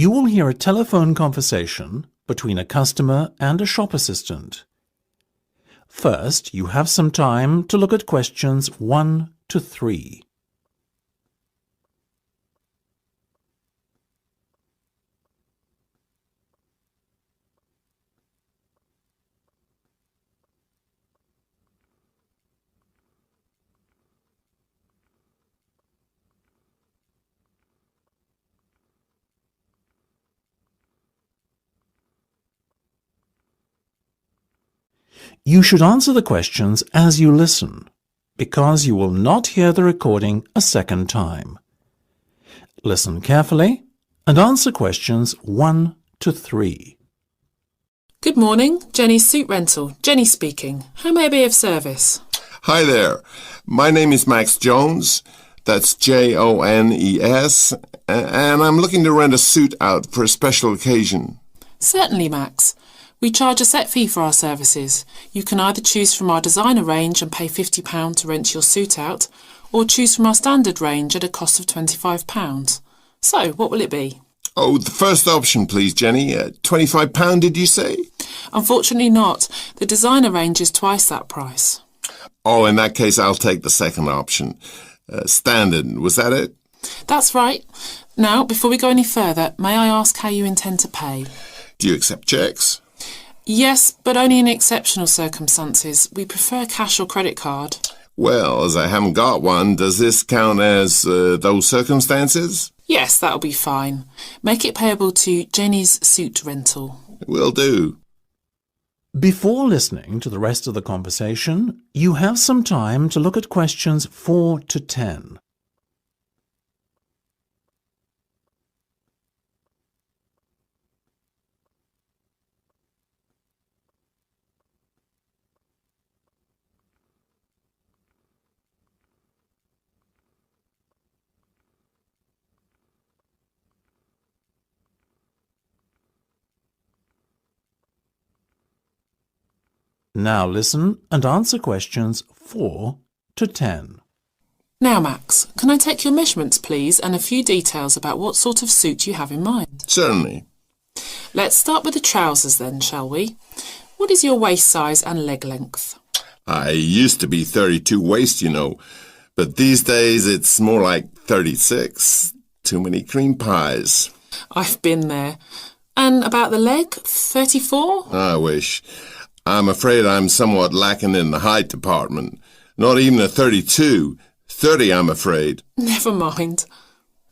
You will hear a telephone conversation between a customer and a shop assistant. First, you have some time to look at questions 1 to 3. You should answer the questions as you listen, because you will not hear the recording a second time. Listen carefully and answer questions 1 to 3. Good morning, Jenny's Suit Rental. Jenny speaking. How may I be of service? Hi there. My name is Max Jones. That's Jones, and I'm looking to rent a suit out for a special occasion. Certainly, Max. We charge a set fee for our services. You can either choose from our designer range and pay £50 to rent your suit out, or choose from our standard range at a cost of £25. So, what will it be? Oh, the first option, please, Jenny. £25, did you say? Unfortunately not. The designer range is twice that price. Oh, in that case, I'll take the second option. Standard, was that it? That's right. Now, before we go any further, may I ask how you intend to pay? Do you accept checks? Yes, but only in exceptional circumstances. We prefer cash or credit card. Well, as I haven't got one, does this count as those circumstances? Yes, that'll be fine. Make it payable to Jenny's Suit Rental. Will do. Before listening to the rest of the conversation, you have some time to look at questions 4 to 10. Now listen and answer questions 4 to 10. Now, Max, can I take your measurements, please, and a few details about what sort of suit you have in mind? Certainly. Let's start with the trousers then, shall we? What is your waist size and leg length? I used to be 32 waist, you know, but these days it's more like 36. Too many cream pies. I've been there. And about the leg, 34? I wish. I'm afraid I'm somewhat lacking in the height department. Not even a 32. 30, I'm afraid. Never mind.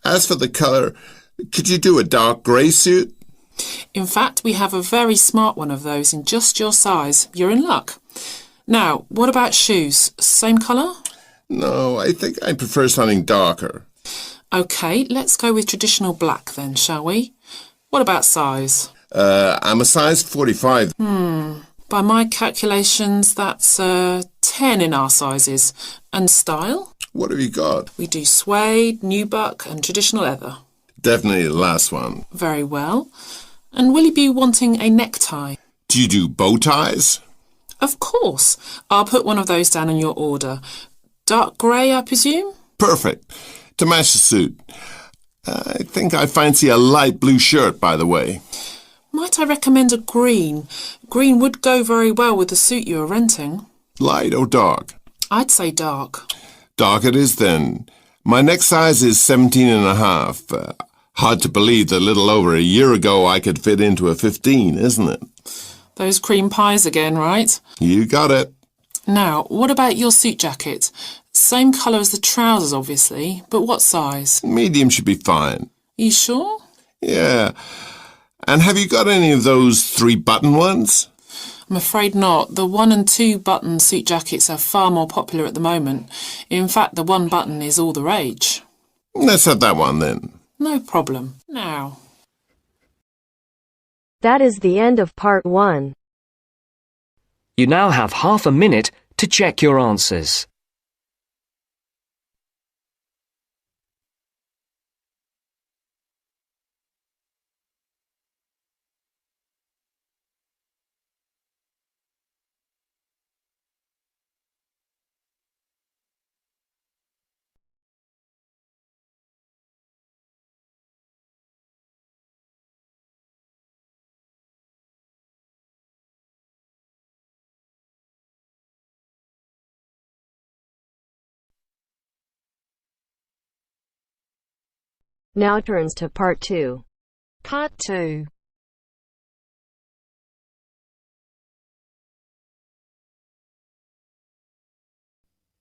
As for the colour, could you do a dark grey suit? In fact, we have a very smart one of those in just your size. You're in luck. Now, what about shoes? Same colour? No, I think I prefer something darker. OK, let's go with traditional black then, shall we? What about size? I'm a size 45. By my calculations, that's 10 in our sizes. And style? What have you got? We do suede, nubuck and traditional leather. Definitely the last one. Very well. And will you be wanting a necktie? Do you do bow ties? Of course. I'll put one of those down in your order. Dark grey, I presume? Perfect. To match the suit. I think I fancy a light blue shirt, by the way. Might I recommend a green? Green would go very well with the suit you are renting. Light or dark? I'd say dark. Dark it is then. My neck size is 17 and a half. Hard to believe that a little over a year ago I could fit into a 15, isn't it? Those cream pies again, right? You got it. Now, what about your suit jacket? Same colour as the trousers, obviously, but what size? Medium should be fine. You sure? Yeah. And have you got any of those 3-button ones? I'm afraid not. The 1 and 2 button suit jackets are far more popular at the moment. In fact, the 1 button is all the rage. Let's have that one then. No problem. Now. That is the end of part 1. You now have half a minute to check your answers. Now turns to Part 2. Part 2.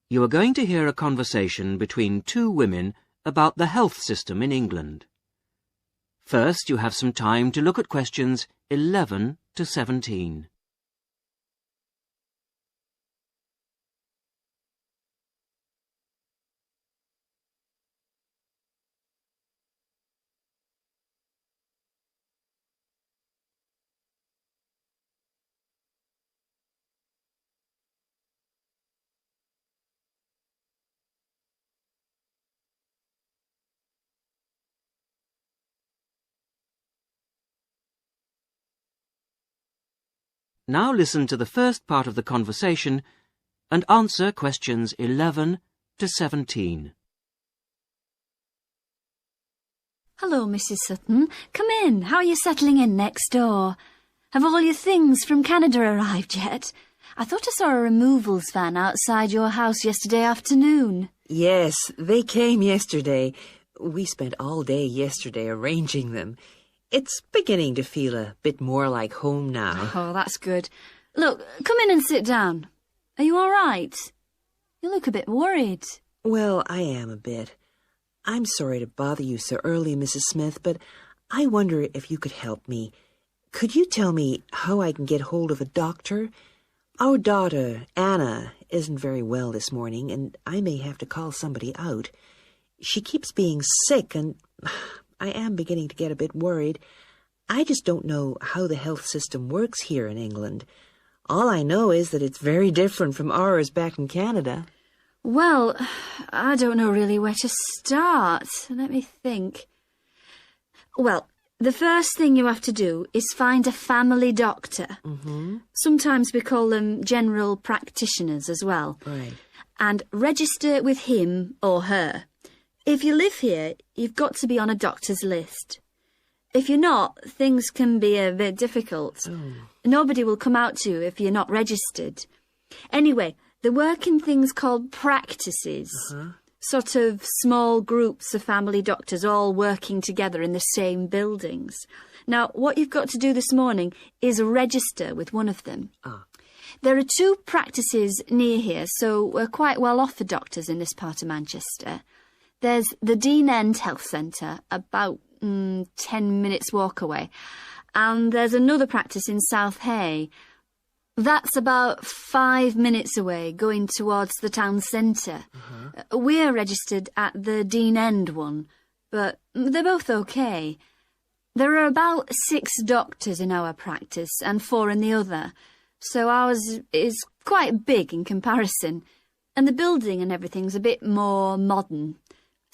You are going to hear a conversation between two women about the health system in England. First, you have some time to look at questions 11 to 17. Now listen to the first part of the conversation and answer questions 11 to 17. Hello, Mrs. Sutton. Come in. How are you settling in next door? Have all your things from Canada arrived yet? I thought I saw a removals van outside your house yesterday afternoon. Yes, they came yesterday. We spent all day yesterday arranging them. It's beginning to feel a bit more like home now. Oh, that's good. Look, come in and sit down. Are you all right? You look a bit worried. Well, I am a bit. I'm sorry to bother you so early, Mrs. Smith, but I wonder if you could help me. Could you tell me how I can get hold of a doctor? Our daughter, Anna, isn't very well this morning, and I may have to call somebody out. She keeps being sick, and I am beginning to get a bit worried. I just don't know how the health system works here in England. All I know is that it's very different from ours back in Canada. Well, I don't know really where to start. Let me think. Well, the first thing you have to do is find a family doctor. Mm-hmm. Sometimes we call them general practitioners as well. Right. And register with him or her. If you live here, you've got to be on a doctor's list. If you're not, things can be a bit difficult. Oh. Nobody will come out to you if you're not registered. Anyway, they work in things called practices. Sort of small groups of family doctors all working together in the same buildings. Now, what you've got to do this morning is register with one of them. There are 2 practices near here, so we're quite well off for doctors in this part of Manchester. There's the Dean End Health Centre, about 10 minutes walk away. And there's another practice in South Hay. That's about 5 minutes away, going towards the town centre. We're registered at the Dean End one, but they're both okay. There are about 6 doctors in our practice and 4 in the other, so ours is quite big in comparison. And the building and everything's a bit more modern.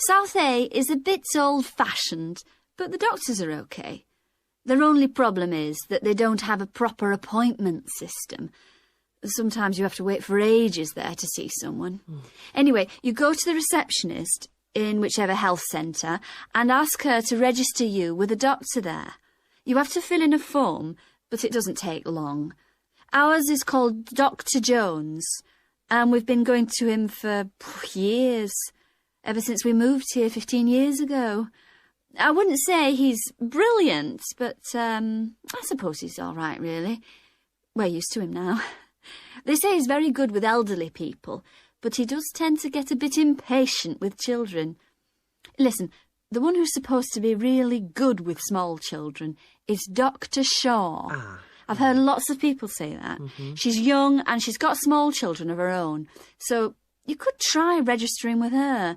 South A is a bit old-fashioned, but the doctors are okay. Their only problem is that they don't have a proper appointment system. Sometimes you have to wait for ages there to see someone. Anyway, you go to the receptionist in whichever health centre and ask her to register you with a doctor there. You have to fill in a form, but it doesn't take long. Ours is called Dr. Jones, and we've been going to him for years. Ever since we moved here 15 years ago. I wouldn't say he's brilliant, but I suppose he's all right, really. We're used to him now. They say he's very good with elderly people, but he does tend to get a bit impatient with children. Listen, the one who's supposed to be really good with small children is Dr. Shaw. I've heard lots of people say that. She's young and she's got small children of her own, so you could try registering with her.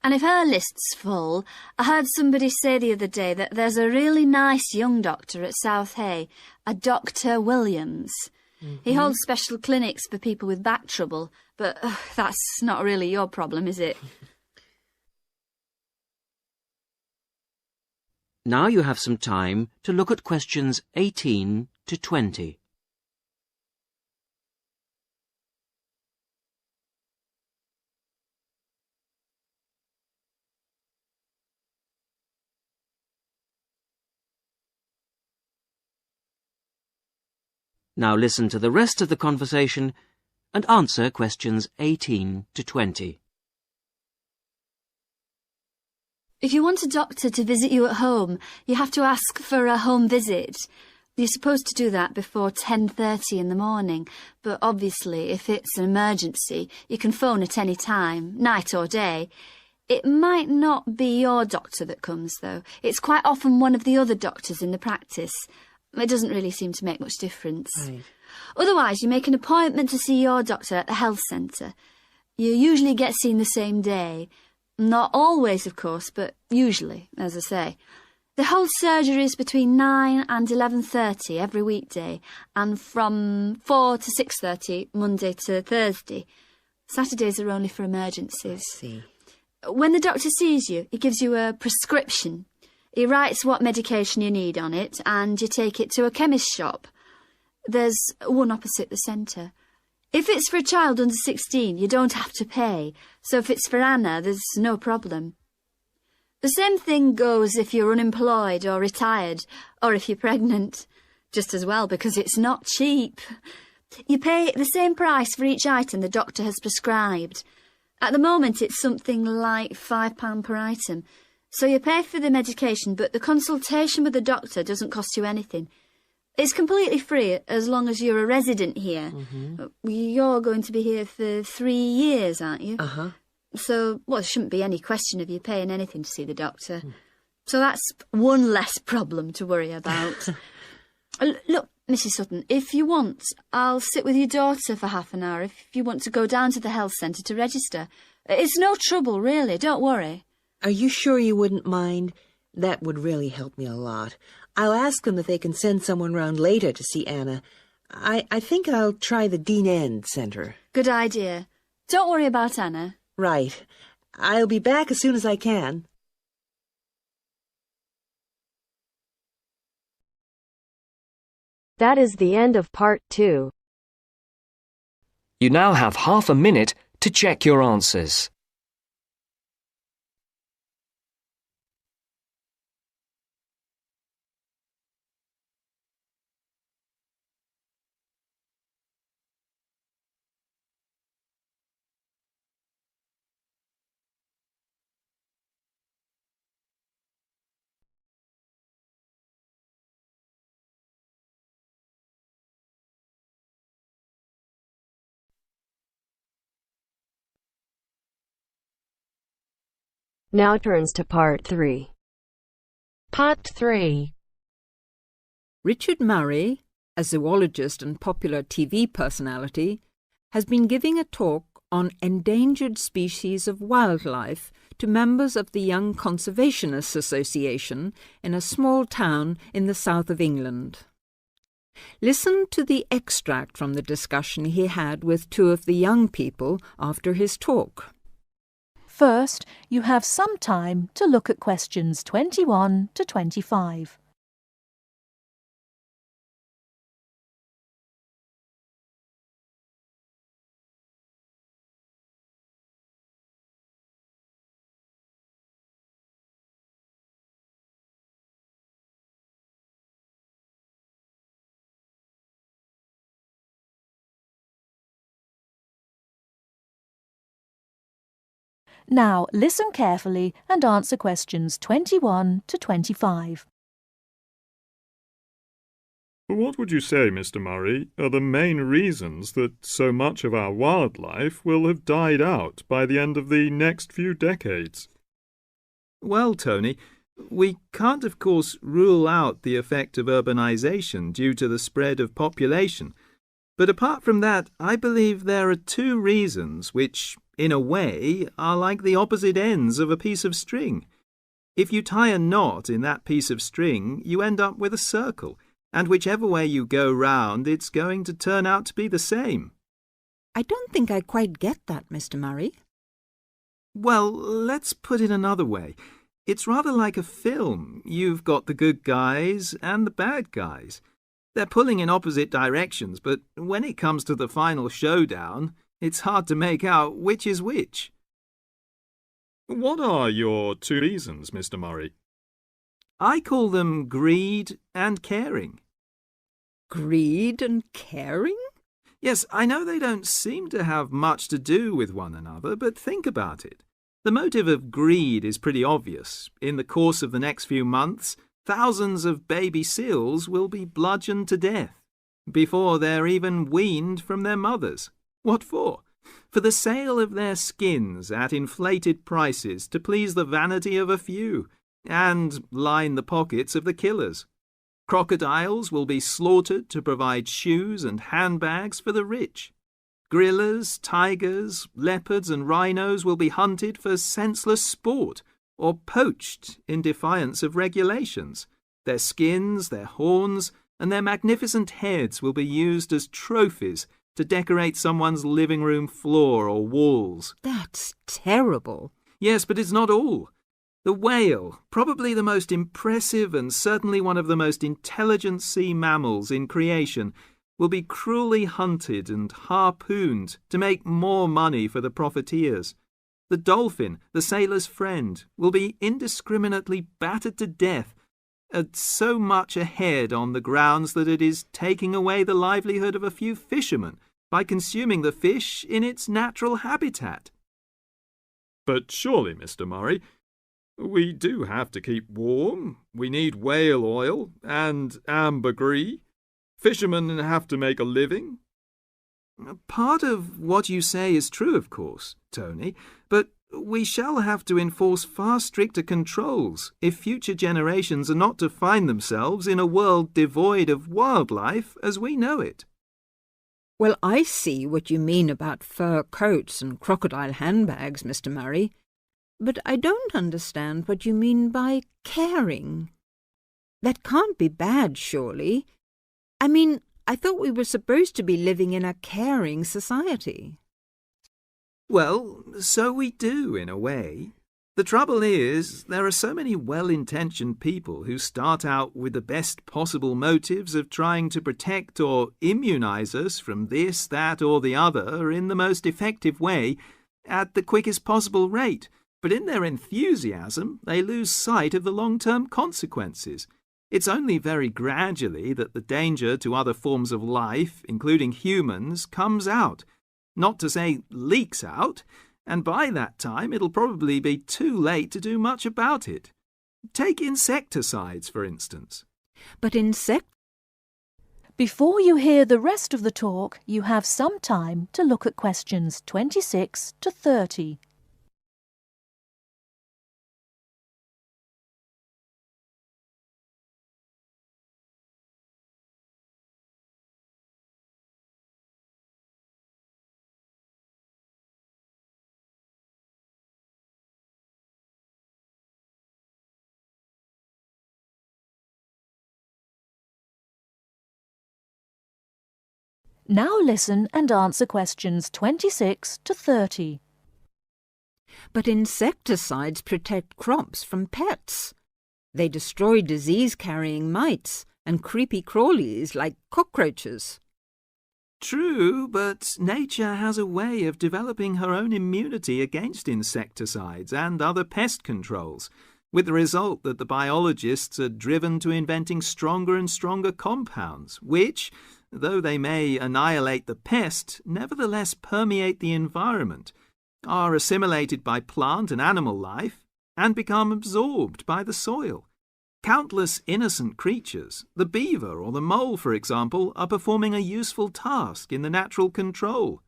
And if her list's full, I heard somebody say the other day that there's a really nice young doctor at South Hay, a Dr. Williams. He holds special clinics for people with back trouble, but that's not really your problem, is it? Now you have some time to look at questions 18 to 20. Now listen to the rest of the conversation and answer questions 18 to 20. If you want a doctor to visit you at home, you have to ask for a home visit. You're supposed to do that before 10:30 in the morning, but obviously if it's an emergency, you can phone at any time, night or day. It might not be your doctor that comes, though. It's quite often one of the other doctors in the practice. It doesn't really seem to make much difference. Right. Otherwise, you make an appointment to see your doctor at the health centre. You usually get seen the same day. Not always, of course, but usually, as I say. They hold surgeries between 9 and 11:30 every weekday, and from 4 to 6:30 Monday to Thursday. Saturdays are only for emergencies. I see. When the doctor sees you, he gives you a prescription. He writes what medication you need on it, and you take it to a chemist's shop. There's one opposite the centre. If it's for a child under 16, you don't have to pay, so if it's for Anna, there's no problem. The same thing goes if you're unemployed or retired, or if you're pregnant. Just as well, because it's not cheap. You pay the same price for each item the doctor has prescribed. At the moment, it's something like £5 per item. So you pay for the medication, but the consultation with the doctor doesn't cost you anything. It's completely free as long as you're a resident here. You're going to be here for 3 years, aren't you? Uh-huh. So, well, there shouldn't be any question of you paying anything to see the doctor. So that's one less problem to worry about. Look, Mrs. Sutton, if you want, I'll sit with your daughter for half an hour if you want to go down to the health centre to register. It's no trouble, really, don't worry. Are you sure you wouldn't mind? That would really help me a lot. I'll ask them if they can send someone round later to see Anna. I think I'll try the Dean End Centre. Good idea. Don't worry about Anna. Right. I'll be back as soon as I can. That is the end of part 2. You now have half a minute to check your answers. Now turns to part 3. Part 3. Richard Murray, a zoologist and popular TV personality, has been giving a talk on endangered species of wildlife to members of the Young Conservationists Association in a small town in the south of England. Listen to the extract from the discussion he had with 2 of the young people after his talk. First, you have some time to look at questions 21 to 25. Now listen carefully and answer questions 21 to 25. What would you say, Mr. Murray, are the main reasons that so much of our wildlife will have died out by the end of the next few decades? Well, Tony, we can't, of course, rule out the effect of urbanisation due to the spread of population. But apart from that, I believe there are 2 reasons which, in a way, are like the opposite ends of a piece of string. If you tie a knot in that piece of string, you end up with a circle, and whichever way you go round, it's going to turn out to be the same. I don't think I quite get that, Mr. Murray. Well, let's put it another way. It's rather like a film. You've got the good guys and the bad guys. They're pulling in opposite directions, but when it comes to the final showdown, it's hard to make out which is which. What are your 2 reasons, Mr. Murray? I call them greed and caring. Greed and caring? Yes, I know they don't seem to have much to do with one another, but think about it. The motive of greed is pretty obvious. In the course of the next few months, thousands of baby seals will be bludgeoned to death before they're even weaned from their mothers. What for? For the sale of their skins at inflated prices to please the vanity of a few and line the pockets of the killers. Crocodiles will be slaughtered to provide shoes and handbags for the rich. Gorillas, tigers, leopards and rhinos will be hunted for senseless sport or poached in defiance of regulations. Their skins, their horns, and their magnificent heads will be used as trophies to decorate someone's living room floor or walls. That's terrible. Yes, but it's not all. The whale, probably the most impressive and certainly one of the most intelligent sea mammals in creation, will be cruelly hunted and harpooned to make more money for the profiteers. The dolphin, the sailor's friend, will be indiscriminately battered to death at so much a head on the grounds that it is taking away the livelihood of a few fishermen by consuming the fish in its natural habitat. But surely, Mr. Murray, we do have to keep warm. We need whale oil and ambergris. Fishermen have to make a living. Part of what you say is true, of course, Tony, but we shall have to enforce far stricter controls if future generations are not to find themselves in a world devoid of wildlife as we know it. Well, I see what you mean about fur coats and crocodile handbags, Mr. Murray, but I don't understand what you mean by caring. That can't be bad, surely. I mean, I thought we were supposed to be living in a caring society. Well, so we do, in a way. The trouble is, there are so many well-intentioned people who start out with the best possible motives of trying to protect or immunize us from this, that, or the other in the most effective way at the quickest possible rate. But in their enthusiasm, they lose sight of the long-term consequences. It's only very gradually that the danger to other forms of life, including humans, comes out. Not to say leaks out, and by that time it'll probably be too late to do much about it. Take insecticides, for instance. But Before you hear the rest of the talk, you have some time to look at questions 26 to 30. Now listen and answer questions 26 to 30. But insecticides protect crops from pests. They destroy disease-carrying mites and creepy crawlies like cockroaches. True, but nature has a way of developing her own immunity against insecticides and other pest controls, with the result that the biologists are driven to inventing stronger and stronger compounds, which, though they may annihilate the pest, nevertheless permeate the environment, are assimilated by plant and animal life, and become absorbed by the soil. Countless innocent creatures, the beaver or the mole, for example, are performing a useful task in the natural control.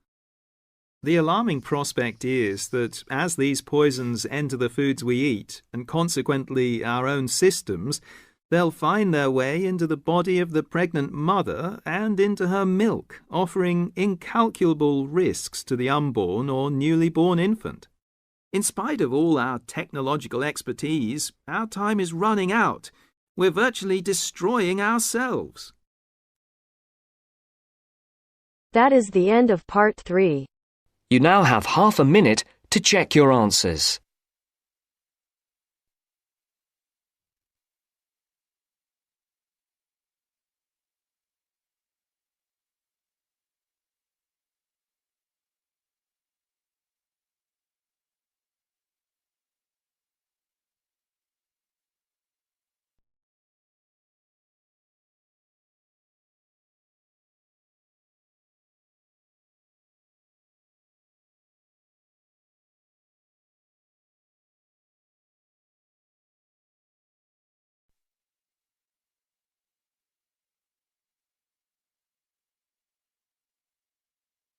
The alarming prospect is that as these poisons enter the foods we eat, and consequently our own systems, they'll find their way into the body of the pregnant mother and into her milk, offering incalculable risks to the unborn or newly born infant. In spite of all our technological expertise, our time is running out. We're virtually destroying ourselves. That is the end of part 3. You now have half a minute to check your answers.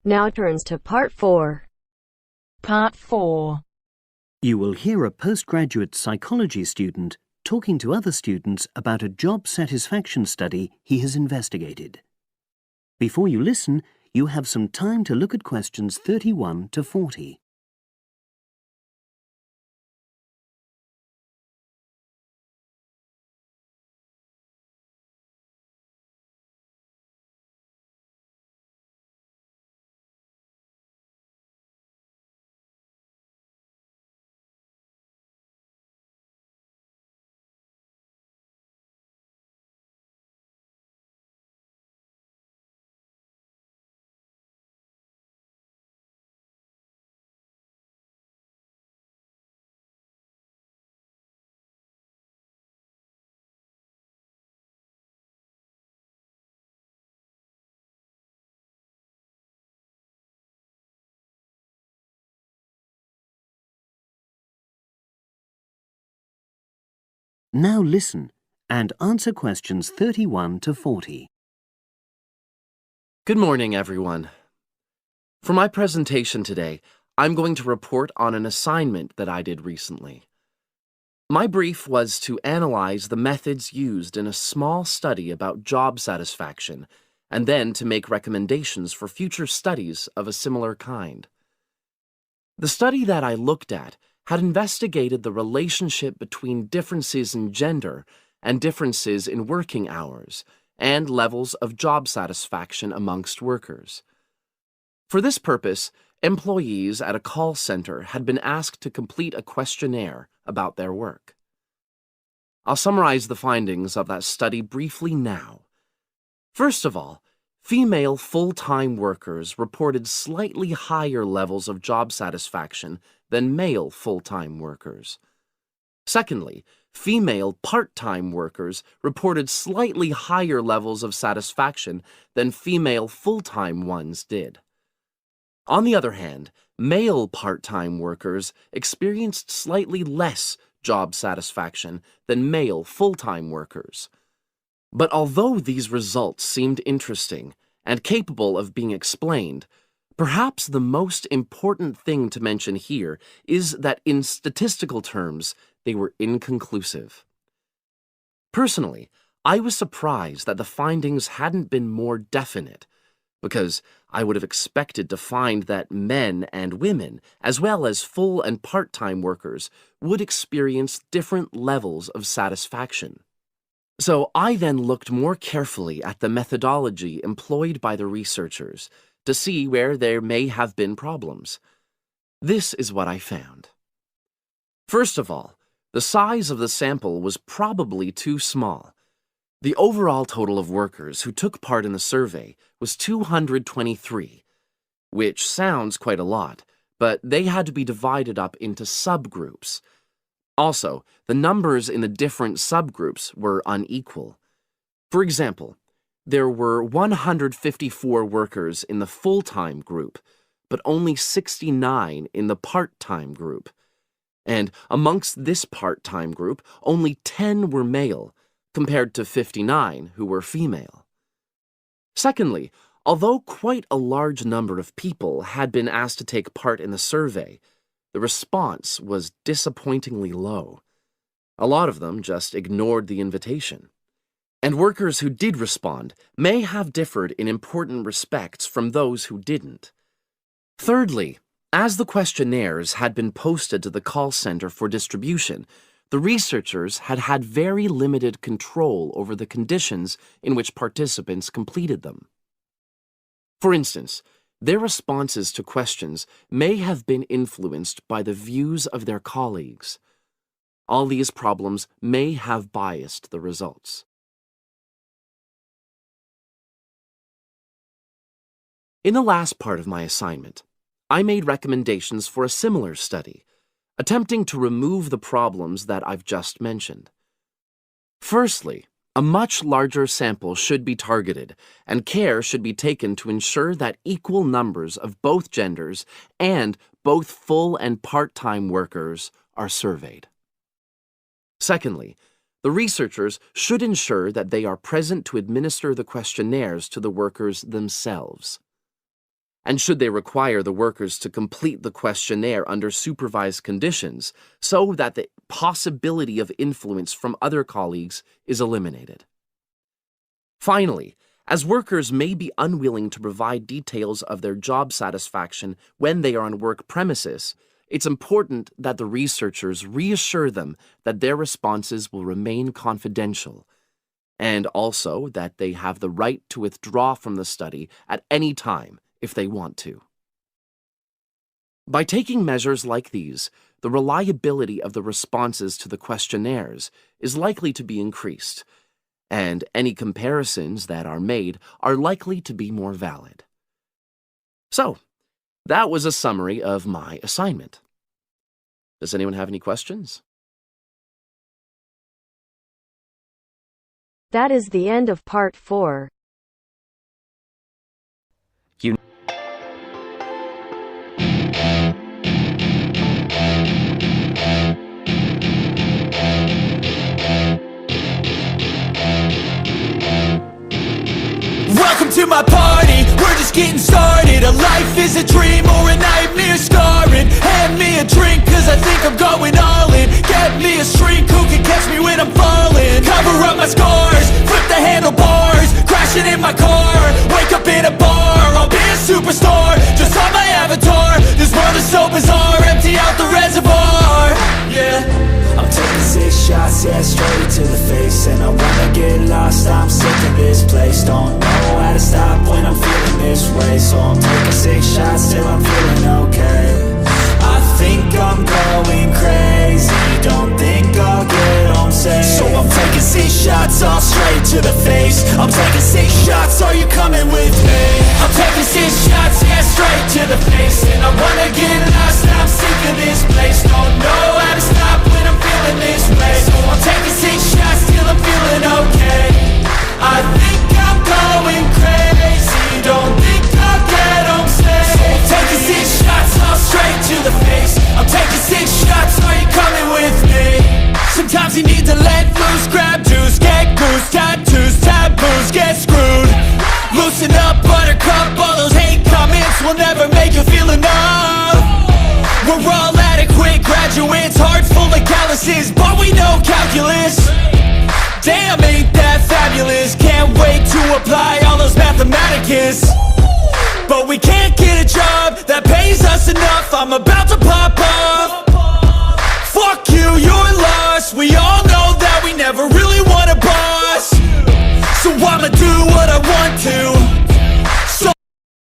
Now turns to Part 4. Part 4. You will hear a postgraduate psychology student talking to other students about a job satisfaction study he has investigated. Before you listen, you have some time to look at questions 31 to 40. Now listen and answer questions 31 to 40. Good morning, everyone. For my presentation today, I'm going to report on an assignment that I did recently. My brief was to analyze the methods used in a small study about job satisfaction, and then to make recommendations for future studies of a similar kind. The study that I looked at had investigated the relationship between differences in gender and differences in working hours and levels of job satisfaction amongst workers. For this purpose, employees at a call center had been asked to complete a questionnaire about their work. I'll summarize the findings of that study briefly now. First of all, female full-time workers reported slightly higher levels of job satisfaction than male full-time workers. Secondly, female part-time workers reported slightly higher levels of satisfaction than female full-time ones did. On the other hand, male part-time workers experienced slightly less job satisfaction than male full-time workers. But although these results seemed interesting and capable of being explained, perhaps the most important thing to mention here is that in statistical terms, they were inconclusive. Personally, I was surprised that the findings hadn't been more definite, because I would have expected to find that men and women, as well as full and part-time workers, would experience different levels of satisfaction. So I then looked more carefully at the methodology employed by the researchers to see where there may have been problems. This is what I found. First of all, the size of the sample was probably too small. The overall total of workers who took part in the survey was 223, which sounds quite a lot, but they had to be divided up into subgroups. Also, the numbers in the different subgroups were unequal. For example, there were 154 workers in the full-time group, but only 69 in the part-time group. And amongst this part-time group, only 10 were male, compared to 59 who were female. Secondly, although quite a large number of people had been asked to take part in the survey, the response was disappointingly low. A lot of them just ignored the invitation. And workers who did respond may have differed in important respects from those who didn't. Thirdly, as the questionnaires had been posted to the call center for distribution, the researchers had had very limited control over the conditions in which participants completed them. For instance, their responses to questions may have been influenced by the views of their colleagues. All these problems may have biased the results. In the last part of my assignment, I made recommendations for a similar study, attempting to remove the problems that I've just mentioned. Firstly, a much larger sample should be targeted, and care should be taken to ensure that equal numbers of both genders and both full and part-time workers are surveyed. Secondly, the researchers should ensure that they are present to administer the questionnaires to the workers themselves. and should they require the workers to complete the questionnaire under supervised conditions so that the possibility of influence from other colleagues is eliminated. Finally, as workers may be unwilling to provide details of their job satisfaction when they are on work premises, it's important that the researchers reassure them that their responses will remain confidential, and also that they have the right to withdraw from the study at any time if they want to. By taking measures like these, the reliability of the responses to the questionnaires is likely to be increased, and any comparisons that are made are likely to be more valid. So, that was a summary of my assignment. Does anyone have any questions? That is the end of part 4. Welcome to my party, we're just getting started. A life is a dream or a nightmare scarring. Hand me a drink cause I think I'm going all in. Get me a shrink who can catch me when I'm falling. Cover up my scars, flip the handlebars. Crashing in my car, wake up in a bar. I'll be a superstar, just on my avatar. This world is so bizarre, empty out the reservoir. Yeah, I'm taking 6 shots, yeah, straight to the face. And I wanna get lost, I'm sick of this place. Don't know how to stop when I'm feeling this way. So I'm taking 6 shots till I'm feeling okay. I think I'm going crazy, don't think I'll get home safe. So I'm taking 6 shots, all straight to the face. I'm taking 6 shots, are you coming with me? I'm taking 6 shots, yeah, straight to the face. And I wanna get lost, I'm sick of this place. Don't know how to stop when I'm feeling this way. So I'm taking 6 shots till I'm feeling okay. I think I'm going crazy, don't think I'll get home safe. So I'm taking 6 shots, all straight to the face. I'm taking 6 shots, are you coming with me? Sometimes you need to let loose, grab juice, get goose, tattoos, taboos, get screwed. Loosen up, buttercup, all those hate comments will never make you feel enough. We're all adequate graduates, hearts full of calluses, but we know calculus. Damn, ain't that fabulous? Can't wait to apply all those mathematicus. But we can't get a job that pays us enough. I'm about to pop off. Fuck you, you're lost. We all know that we never really want a boss. So I'ma do what I want to.